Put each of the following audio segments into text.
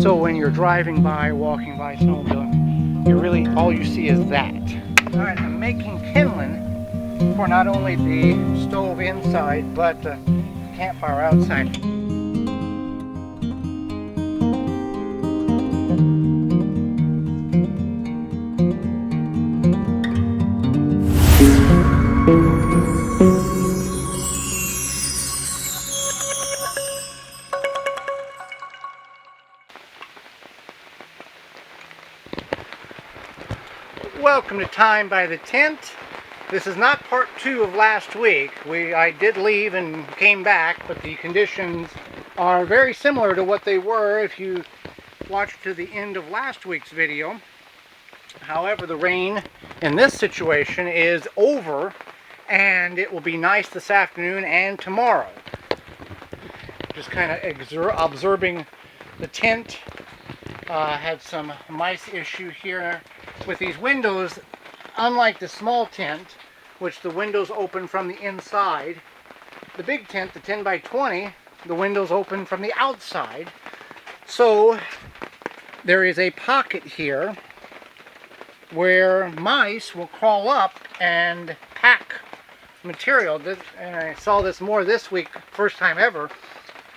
So when you're driving by, walking by, snowmobiling, you really, all you see is that. Alright, I'm making kindling for not only the stove inside, but the campfire outside. Welcome to Time by the Tent. This is not part 2 of last week. I did leave and came back, but the conditions are very similar to what they were if you watched to the end of last week's video. However, the rain in this situation is over, and it will be nice this afternoon and tomorrow. Just kind of observing the tent. Had some mice issue here with these windows. Unlike the small tent, which the windows open from the inside, the big tent, the 10 by 20, the windows open from the outside. So there is a pocket here where mice will crawl up and pack material. And I saw this more this week, first time ever,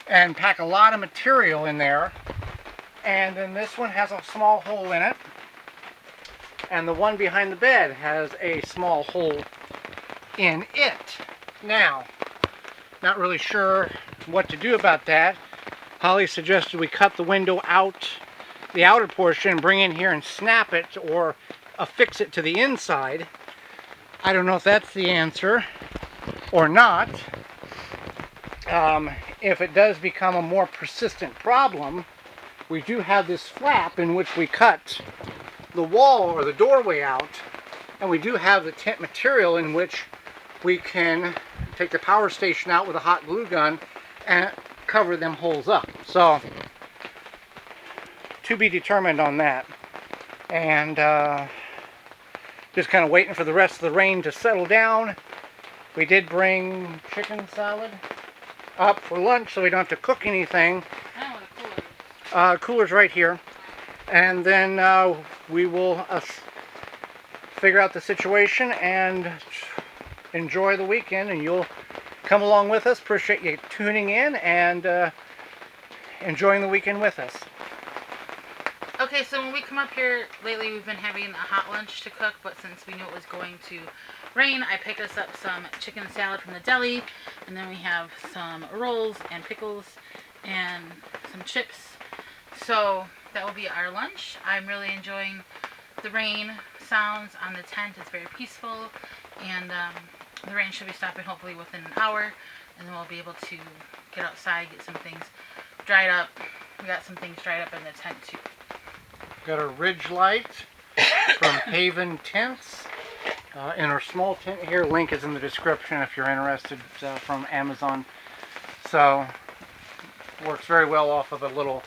and pack a lot of material in there. And then this one has a small hole in it. And the one behind the bed has a small hole in it. Now, not really sure what to do about that. Holly suggested we cut the window out, the outer portion, bring in here and snap it or affix it to the inside. I don't know if that's the answer or not. If it does become a more persistent problem, we do have this flap in which we cut the wall or the doorway out, and we do have the tent material in which we can take the power station out with a hot glue gun and cover them holes up. So, to be determined on that. And just kind of waiting for the rest of the rain to settle down. We did bring chicken salad up for lunch so we don't have to cook anything. Cooler's right here. And then we will figure out the situation and enjoy the weekend, and you'll come along with us. Appreciate you tuning in and enjoying the weekend with us. Okay, so when we come up here lately, we've been having a hot lunch to cook, but since we knew it was going to rain, I picked us up some chicken salad from the deli, and then we have some rolls and pickles and some chips. So that will be our lunch. I'm really enjoying the rain sounds on the tent. It's very peaceful, and the rain should be stopping hopefully within an hour, and then we'll be able to get outside, get some things dried up. We got some things dried up in the tent too. Got a ridge light from Haven Tents in our small tent here. Link is in the description if you're interested, from Amazon. So works very well off of a little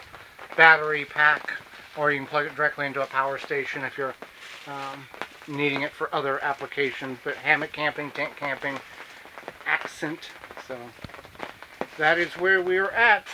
battery pack, or you can plug it directly into a power station if you're needing it for other applications, but hammock camping, tent camping, accent. So that is where we're at.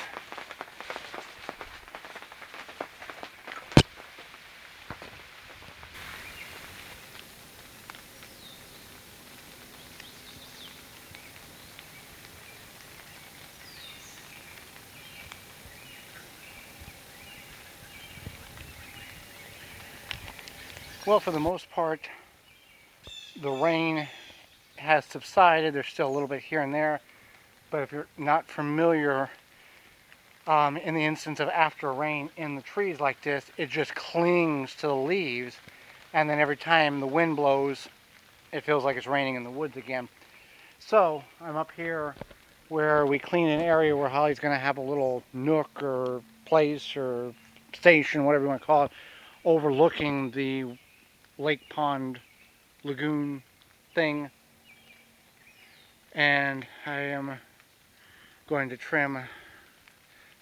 Well, for the most part, the rain has subsided. There's still a little bit here and there, but if you're not familiar, in the instance of after rain in the trees like this, it just clings to the leaves, and then every time the wind blows, it feels like it's raining in the woods again. So I'm up here where we clean an area where Holly's going to have a little nook or place or station, whatever you want to call it, overlooking the lake pond lagoon thing, and I am going to trim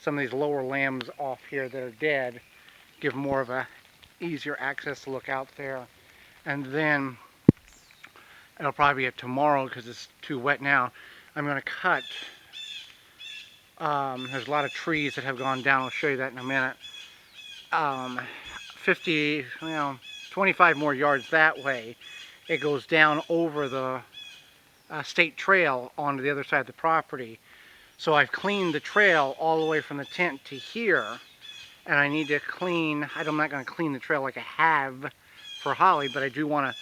some of these lower limbs off here that are dead, give more of a easier access to look out there, and then it'll probably be tomorrow because it's too wet now. I'm going to cut, there's a lot of trees that have gone down, I'll show you that in a minute, um, 50, 25 more yards that way, it goes down over the state trail onto the other side of the property. So I've cleaned the trail all the way from the tent to here, and I need to clean, I'm not going to clean the trail like I have for Holly, but I do want to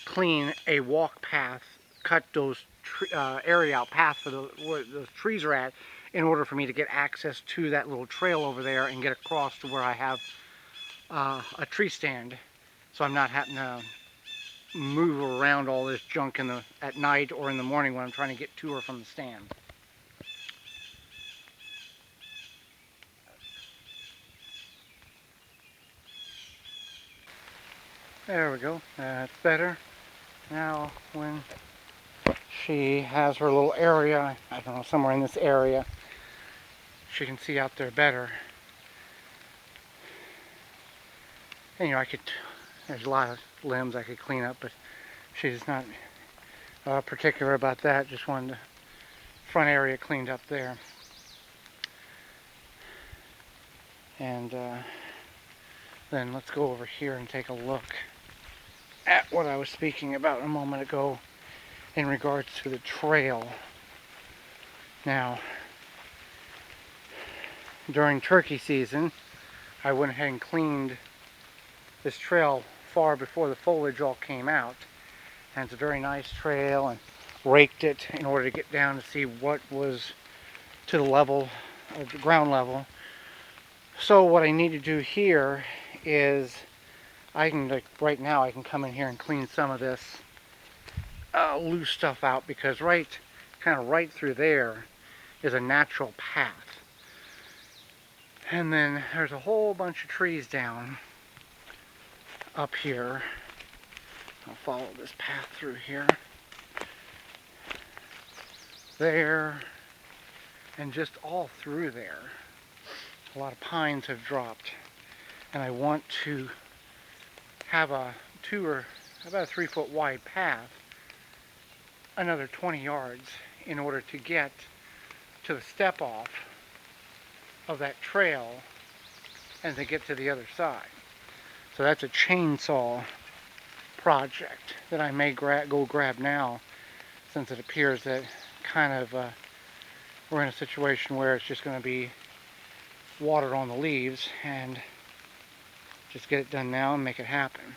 clean a walk path, cut those area out path for where those trees are at, in order for me to get access to that little trail over there and get across to where I have a tree stand, so I'm not having to move around all this junk at night or in the morning when I'm trying to get to or from the stand. There we go. That's better. Now when she has her little area, I don't know, somewhere in this area, she can see out there better. And there's a lot of limbs I could clean up, but she's not particular about that. Just wanted the front area cleaned up there. And then let's go over here and take a look at what I was speaking about a moment ago in regards to the trail. Now, during turkey season, I went ahead and cleaned this trail far before the foliage all came out. And it's a very nice trail, and raked it in order to get down to see what was to the level of the ground level. So what I need to do here is right now I can come in here and clean some of this loose stuff out, because kind of right through there is a natural path. And then there's a whole bunch of trees down up here. I'll follow this path through here, there, and just all through there. A lot of pines have dropped, and I want to have about a 3-foot wide path, another 20 yards, in order to get to the step off of that trail and to get to the other side. So that's a chainsaw project that I may go grab now, since it appears that we're in a situation where it's just going to be water on the leaves, and just get it done now and make it happen.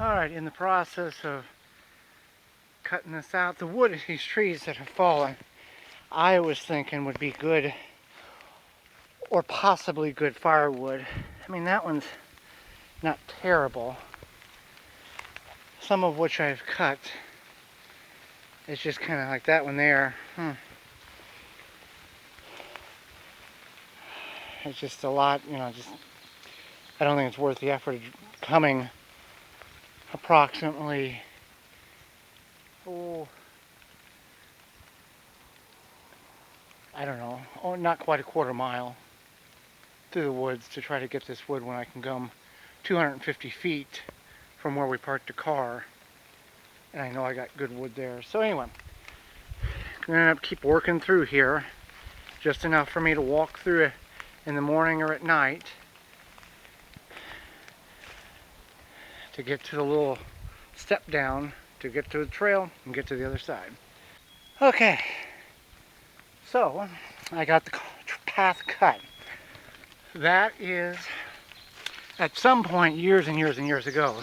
Alright, in the process of cutting this out, the wood of these trees that have fallen, I was thinking would be good, or possibly good firewood. I mean, that one's not terrible. Some of which I've cut. It's just kind of like that one there. It's just a lot, I don't think it's worth the effort of coming approximately, I don't know, not quite a quarter mile through the woods to try to get this wood when I can come 250 feet from where we parked the car, and I know I got good wood there. So anyway, I'm going to keep working through here, just enough for me to walk through it in the morning or at night, to get to the little step down, to get to the trail and get to the other side. Okay, so I got the path cut. That is, at some point years and years and years ago,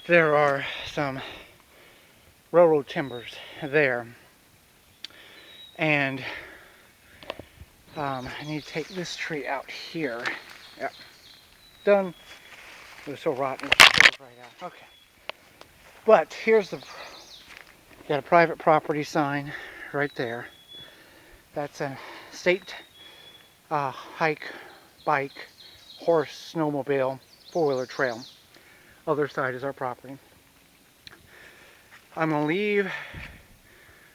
there are some railroad timbers there, and I need to take this tree out here. Yep, done. It was so rotten, it just goes right out. Okay, but got a private property sign right there. That's a state hike, bike, horse, snowmobile, four-wheeler trail. Other side is our property. I'm going to leave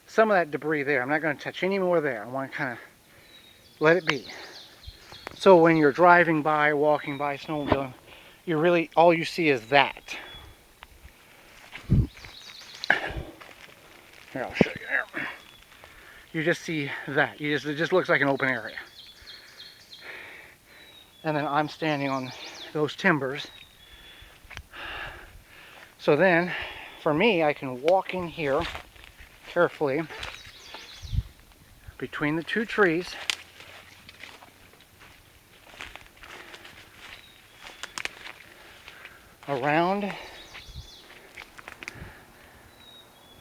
some of that debris there. I'm not going to touch any more there. I want to kind of let it be. So when you're driving by, walking by, snowmobiling, all you see is that. Here, I'll show you there. You just see that. It just looks like an open area. and then I'm standing on those timbers. So then, for me, I can walk in here carefully between the two trees. Around,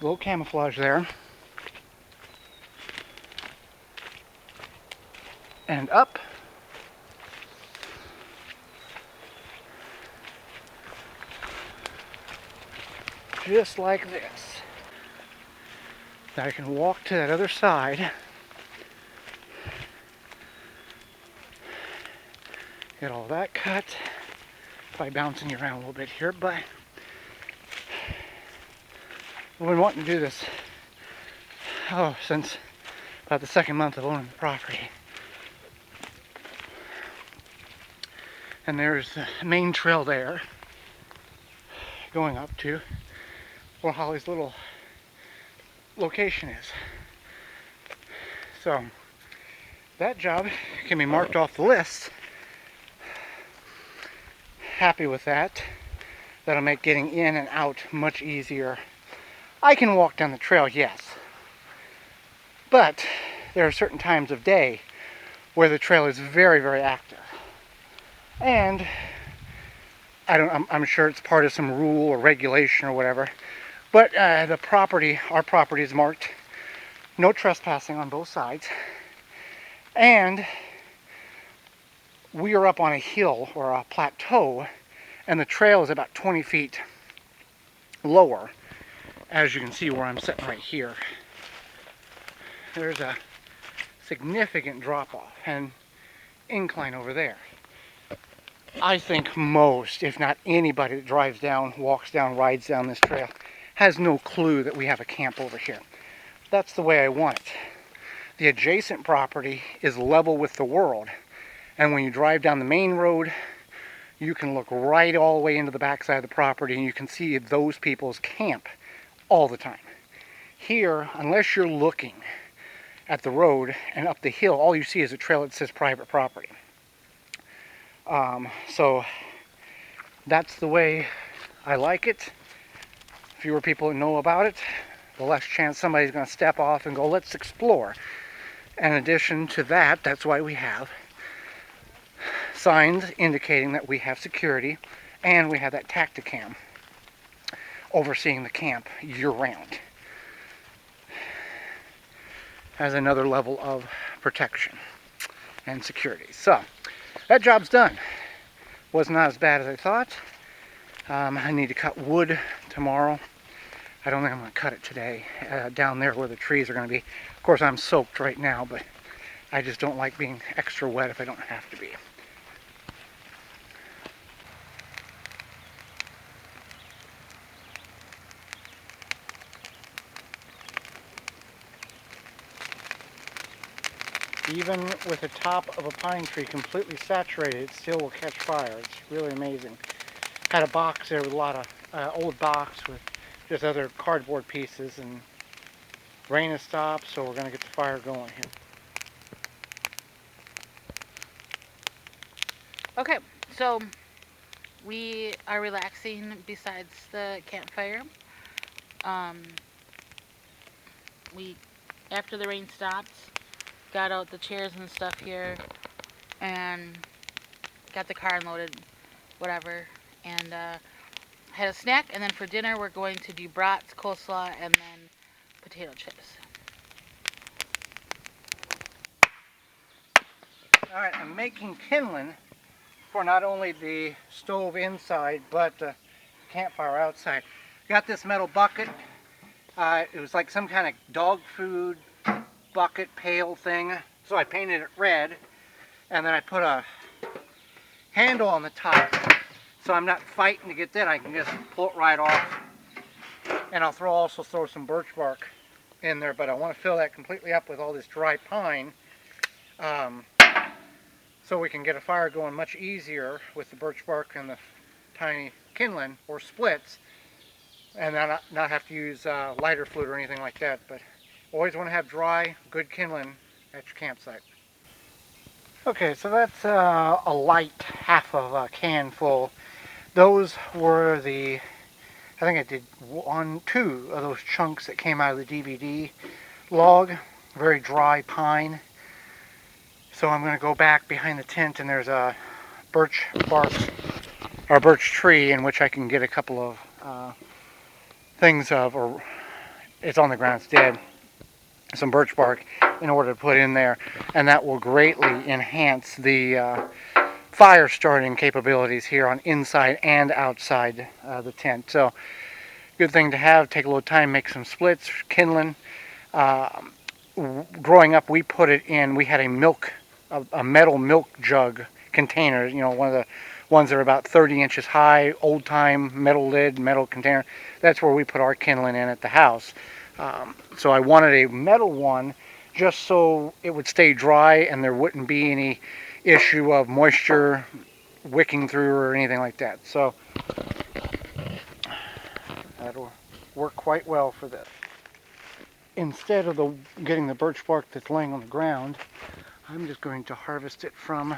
little camouflage there, and up, just like this. Now I can walk to that other side, get all that cut by bouncing you around a little bit here, but I've been wanting to do this since about the second month of owning the property. And there's the main trail there going up to where Holly's little location is. So that job can be marked off the list. Happy with that. That'll make getting in and out much easier. I can walk down the trail, yes. But there are certain times of day where the trail is very, very active. And I'm sure it's part of some rule or regulation or whatever. But our property is marked no trespassing on both sides. And we are up on a hill or a plateau, and the trail is about 20 feet lower, as you can see where I'm sitting right here. There's a significant drop-off and incline over there. I think most, if not anybody that drives down, walks down, rides down this trail, has no clue that we have a camp over here. That's the way I want it. The adjacent property is level with the world, and when you drive down the main road, you can look right all the way into the backside of the property and you can see those people's camp all the time. Here, unless you're looking at the road and up the hill, all you see is a trail that says private property. So that's the way I like it. Fewer people know about it, the less chance somebody's going to step off and go, let's explore. In addition to that, that's why we have signs indicating that we have security, and we have that Tacticam overseeing the camp year-round as another level of protection and security. So that job's done. Was not as bad as I thought. I need to cut wood tomorrow. I don't think I'm going to cut it today down there where the trees are going to be. Of course, I'm soaked right now, but I just don't like being extra wet if I don't have to be. Even with the top of a pine tree completely saturated, it still will catch fire. It's really amazing. Had a box there with a lot of old box with just other cardboard pieces, and rain has stopped, so we're going to get the fire going here. Okay, so we are relaxing besides the campfire. We, after the rain stopped, got out the chairs and stuff here and got the car unloaded, whatever, and had a snack. And then for dinner, we're going to do brats, coleslaw, and then potato chips. All right, I'm making kindling for not only the stove inside, but the campfire outside. Got this metal bucket. It was like some kind of dog food bucket pail thing, so I painted it red, and then I put a handle on the top, so I'm not fighting to get that. I can just pull it right off, and I'll also throw some birch bark in there, but I want to fill that completely up with all this dry pine, so we can get a fire going much easier with the birch bark and the tiny kindling or splits, and then not have to use lighter fluid or anything like that. But always want to have dry, good kindling at your campsite. Okay, so that's a light half of a can full. Those were the, I think I did two of those chunks that came out of the DVD log, very dry pine. So I'm going to go back behind the tent, and there's a birch bark or birch tree in which I can get a couple of things of, or it's on the ground, it's dead, some birch bark in order to put in there, and that will greatly enhance the fire starting capabilities here on inside and outside the tent. So good thing to have. Take a little time, make some splits, kindling. Growing up, we put it in. We had a metal milk jug container. You know, one of the ones that are about 30 inches high, old time metal lid, metal container. That's where we put our kindling in at the house. So I wanted a metal one just so it would stay dry and there wouldn't be any issue of moisture wicking through or anything like that. So that'll work quite well for this. Instead of getting the birch bark that's laying on the ground, I'm just going to harvest it from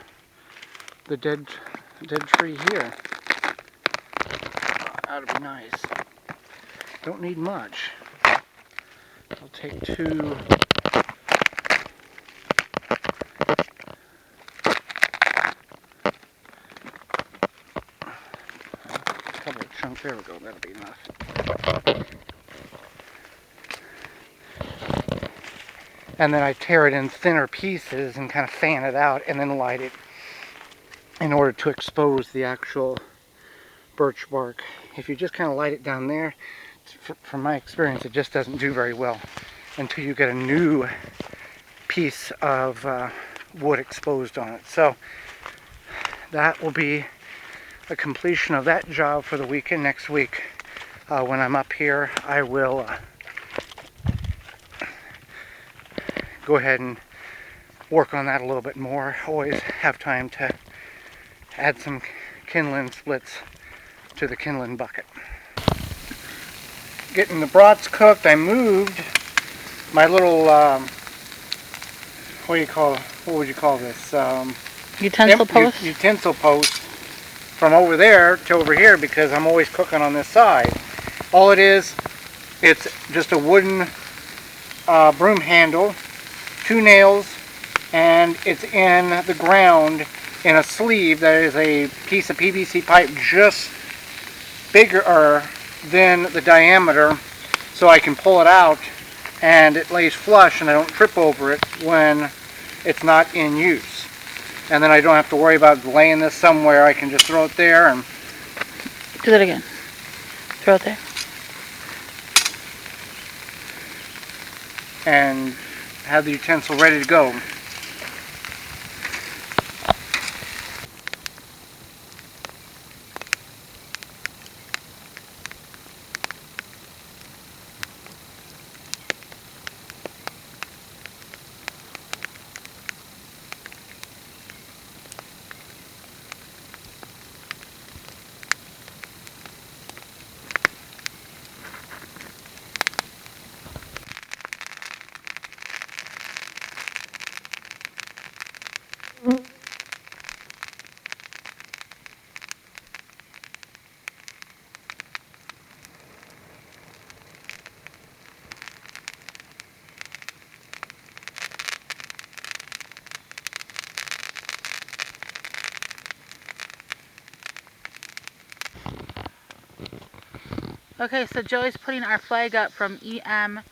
the dead tree here. That'll be nice. Don't need much. I'll take two. A couple of chunks. There we go. That'll be enough. And then I tear it in thinner pieces and kind of fan it out and then light it in order to expose the actual birch bark. If you just kind of light it down there, from my experience, it just doesn't do very well until you get a new piece of wood exposed on it. So that will be a completion of that job for the weekend. Next week, when I'm up here, I will go ahead and work on that a little bit more. Always have time to add some kindling splits to the kindling bucket. Getting the brats cooked, I moved my little what would you call this? Utensil post? Utensil post from over there to over here because I'm always cooking on this side. All it is, it's just a wooden broom handle, 2 nails, and it's in the ground in a sleeve that is a piece of PVC pipe just bigger than the diameter, so I can pull it out and it lays flush and I don't trip over it when it's not in use. And then I don't have to worry about laying this somewhere. I can just throw it there and do that again. Throw it there. And have the utensil ready to go. Okay, so Joey's putting our flag up from emflag.com.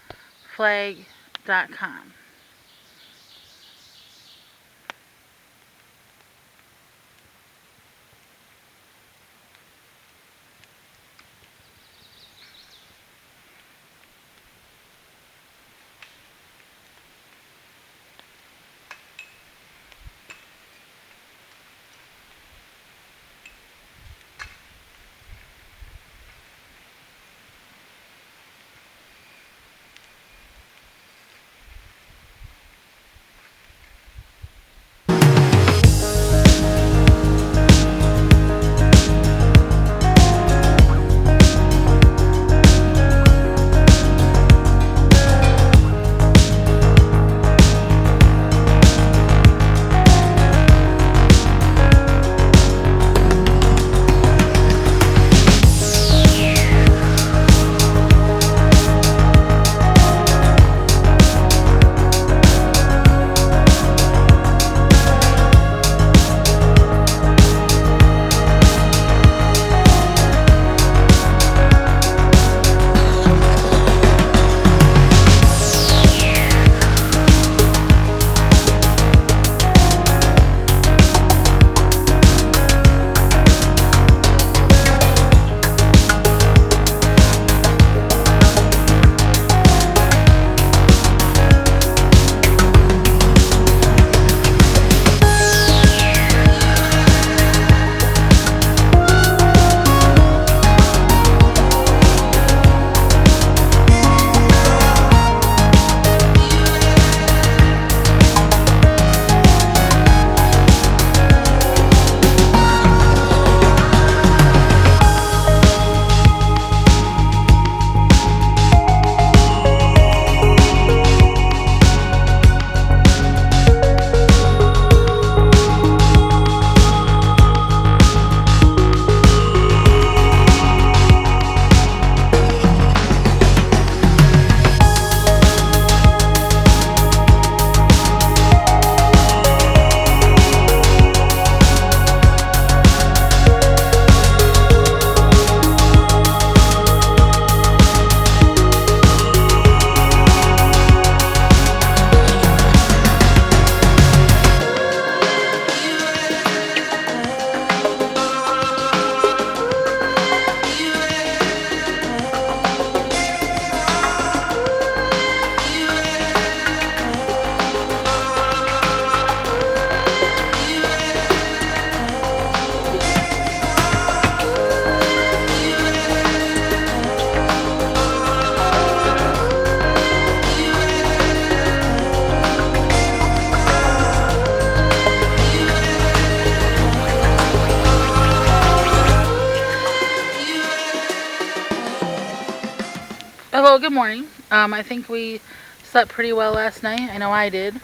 Hello, good morning. I think we slept pretty well last night. I know I did.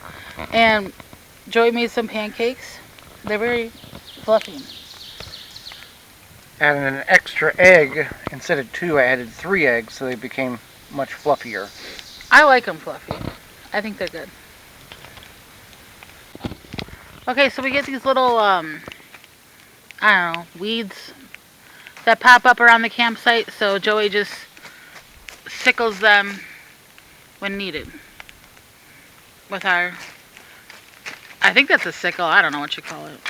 And Joey made some pancakes. They're very fluffy. Added an extra egg. Instead of 2, I added 3 eggs, so they became much fluffier. I like them fluffy. I think they're good. Okay, so we get these little, I don't know, weeds that pop up around the campsite. So Joey just sickles them when needed with our, I think that's a sickle. I don't know what you call it.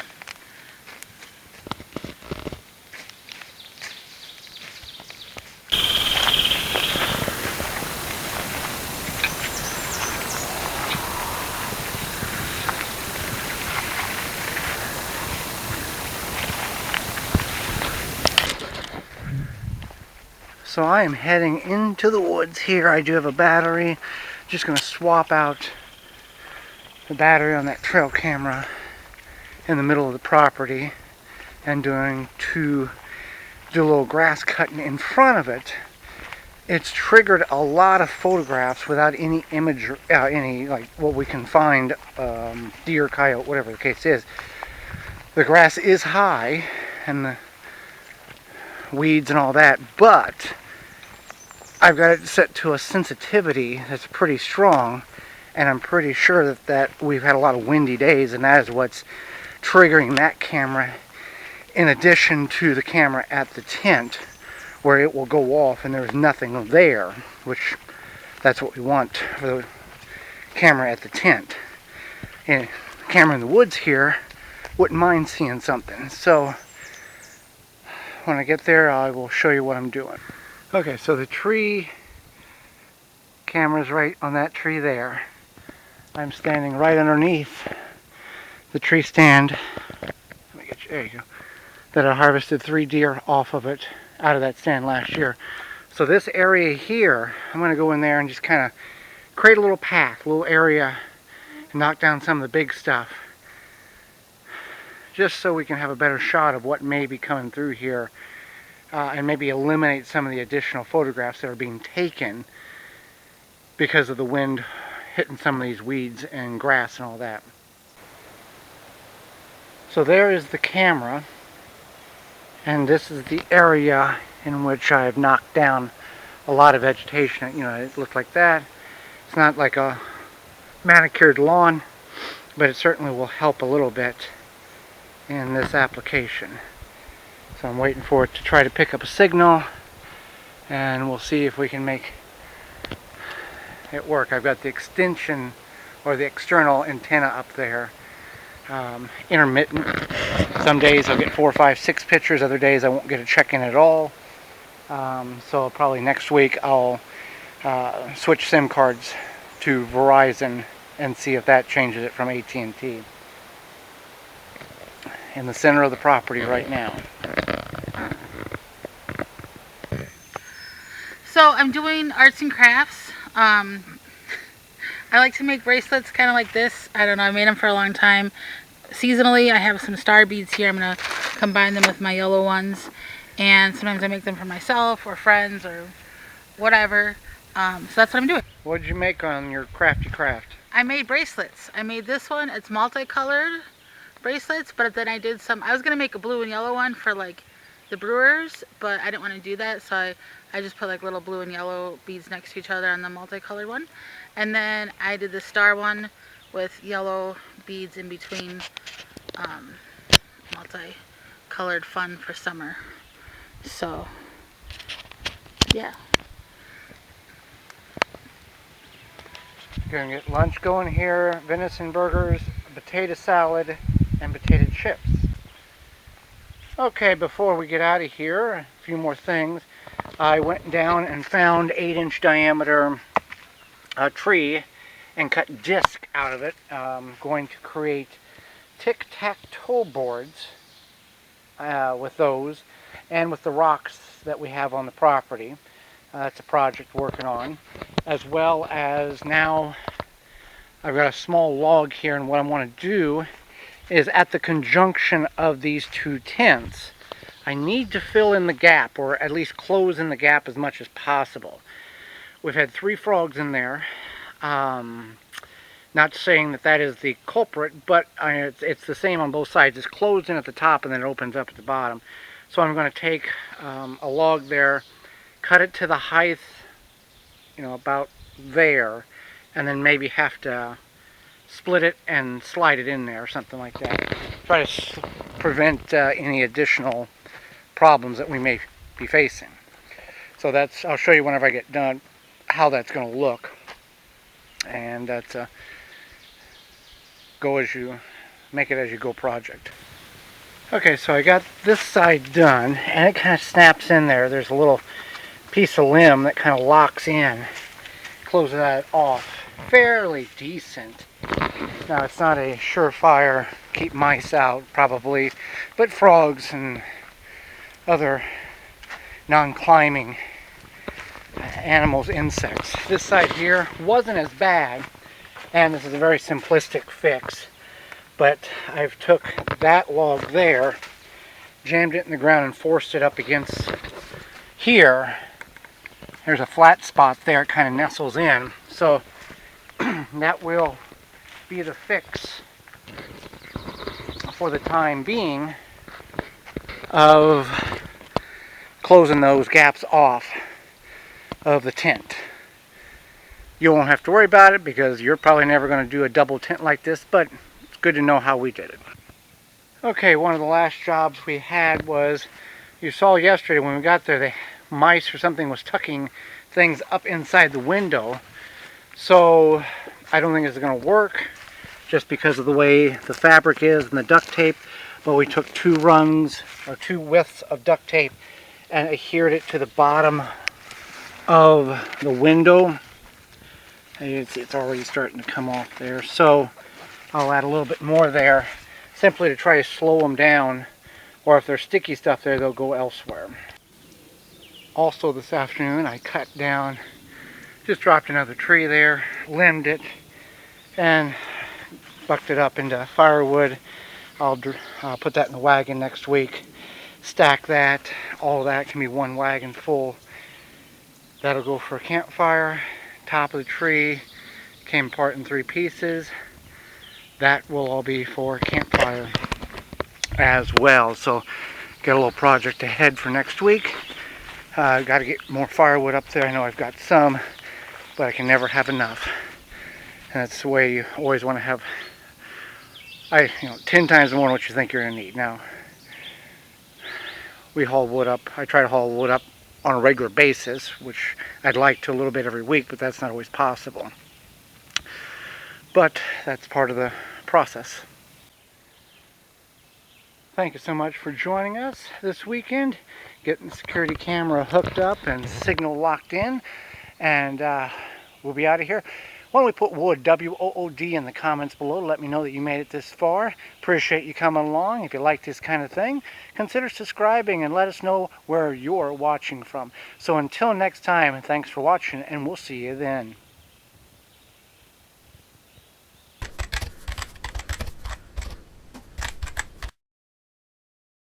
So I am heading into the woods here. I do have a battery. Just going to swap out the battery on that trail camera in the middle of the property and do a little grass cutting in front of it. It's triggered a lot of photographs without any image, any like what we can find, deer, coyote, whatever the case is. The grass is high and the weeds and all that, but I've got it set to a sensitivity that's pretty strong, and I'm pretty sure that we've had a lot of windy days, and that is what's triggering that camera, in addition to the camera at the tent, where it will go off and there's nothing there, which that's what we want for the camera at the tent. And the camera in the woods here wouldn't mind seeing something. So when I get there, I will show you what I'm doing. Okay, so the tree camera's right on that tree there. I'm standing right underneath the tree stand. Let me get you, there you go. That I harvested 3 deer off of it, out of that stand last year. So this area here, I'm going to go in there and just kind of create a little path, a little area, and knock down some of the big stuff. Just so we can have a better shot of what may be coming through here. And maybe eliminate some of the additional photographs that are being taken because of the wind hitting some of these weeds and grass and all that. So there is the camera, and this is the area in which I've knocked down a lot of vegetation. You know, it looked like that. It's not like a manicured lawn, but it certainly will help a little bit in this application. So I'm waiting for it to try to pick up a signal, and we'll see if we can make it work. I've got the extension or the external antenna up there, intermittent. Some days I'll get 4, 5, 6 pictures, other days I won't get a check-in at all. So probably next week I'll switch SIM cards to Verizon and see if that changes it from AT&T. In the center of the property right now. So I'm doing arts and crafts. I like to make bracelets kind of like this. I don't know, I made them for a long time. Seasonally, I have some star beads here. I'm going to combine them with my yellow ones. And sometimes I make them for myself or friends or whatever. So that's what I'm doing. What did you make on your crafty craft? I made bracelets. I made this one. It's multicolored bracelets, but then I did some, I was going to make a blue and yellow one for like the brewers, but I didn't want to do that, so I just put like little blue and yellow beads next to each other on the multicolored one. And then I did the star one with yellow beads in between, multicolored fun for summer. So yeah. Gonna get lunch going here, venison burgers, potato salad, and potato chips. Okay, before we get out of here, a few more things. I went down and found 8-inch diameter tree and cut disc out of it. Going to create tic-tac-toe boards with those and with the rocks that we have on the property. That's a project working on. As well as now I've got a small log here, and what I want to do is at the conjunction of these 2 tents, I need to fill in the gap, or at least close in the gap as much as possible. We've had 3 frogs in there. Not saying that that is the culprit, but it's the same on both sides. It's closed in at the top and then it opens up at the bottom. So I'm going to take a log there, cut it to the height, about there, and then maybe have to split it and slide it in there or something like that. Try to prevent any additional problems that we may be facing. So I'll show you whenever I get done how that's going to look. And that's make it as you go project. Okay, so I got this side done, and it kind of snaps in there. There's a little piece of limb that kind of locks in, closes that off fairly decent. Now it's not a surefire keep mice out probably, but frogs and other non-climbing animals, insects. This side here wasn't as bad, and this is a very simplistic fix, but I've took that log there, jammed it in the ground and forced it up against here. There's a flat spot there, it kind of nestles in, so that will be the fix for the time being of closing those gaps off of the tent. You won't have to worry about it because you're probably never going to do a double tent like this, but it's good to know how we did it. Okay, one of the last jobs we had was, you saw yesterday when we got there, the mice or something was tucking things up inside the window. So I don't think it's going to work just because of the way the fabric is and the duct tape, but we took 2 rungs or 2 widths of duct tape and adhered it to the bottom of the window. It's already starting to come off there, so I'll add a little bit more there simply to try to slow them down, or if there's sticky stuff there, they'll go elsewhere. Also this afternoon I cut down, just dropped another tree there, limbed it, and bucked it up into firewood. I'll put that in the wagon next week, stack that, all that can be one wagon full. That'll go for a campfire. Top of the tree came apart in 3 pieces. That will all be for campfire as well. So got a little project ahead for next week. Got to get more firewood up there. I know I've got some, but I can never have enough. And that's the way you always want to have, 10 times more than what you think you're going to need. Now, we haul wood up. I try to haul wood up on a regular basis, which I'd like to a little bit every week, but that's not always possible. But that's part of the process. Thank you so much for joining us this weekend, getting the security camera hooked up and signal locked in, and we'll be out of here. Why don't we put wood, W-O-O-D, in the comments below to let me know that you made it this far. Appreciate you coming along. If you like this kind of thing, consider subscribing and let us know where you're watching from. So until next time, thanks for watching, and we'll see you then.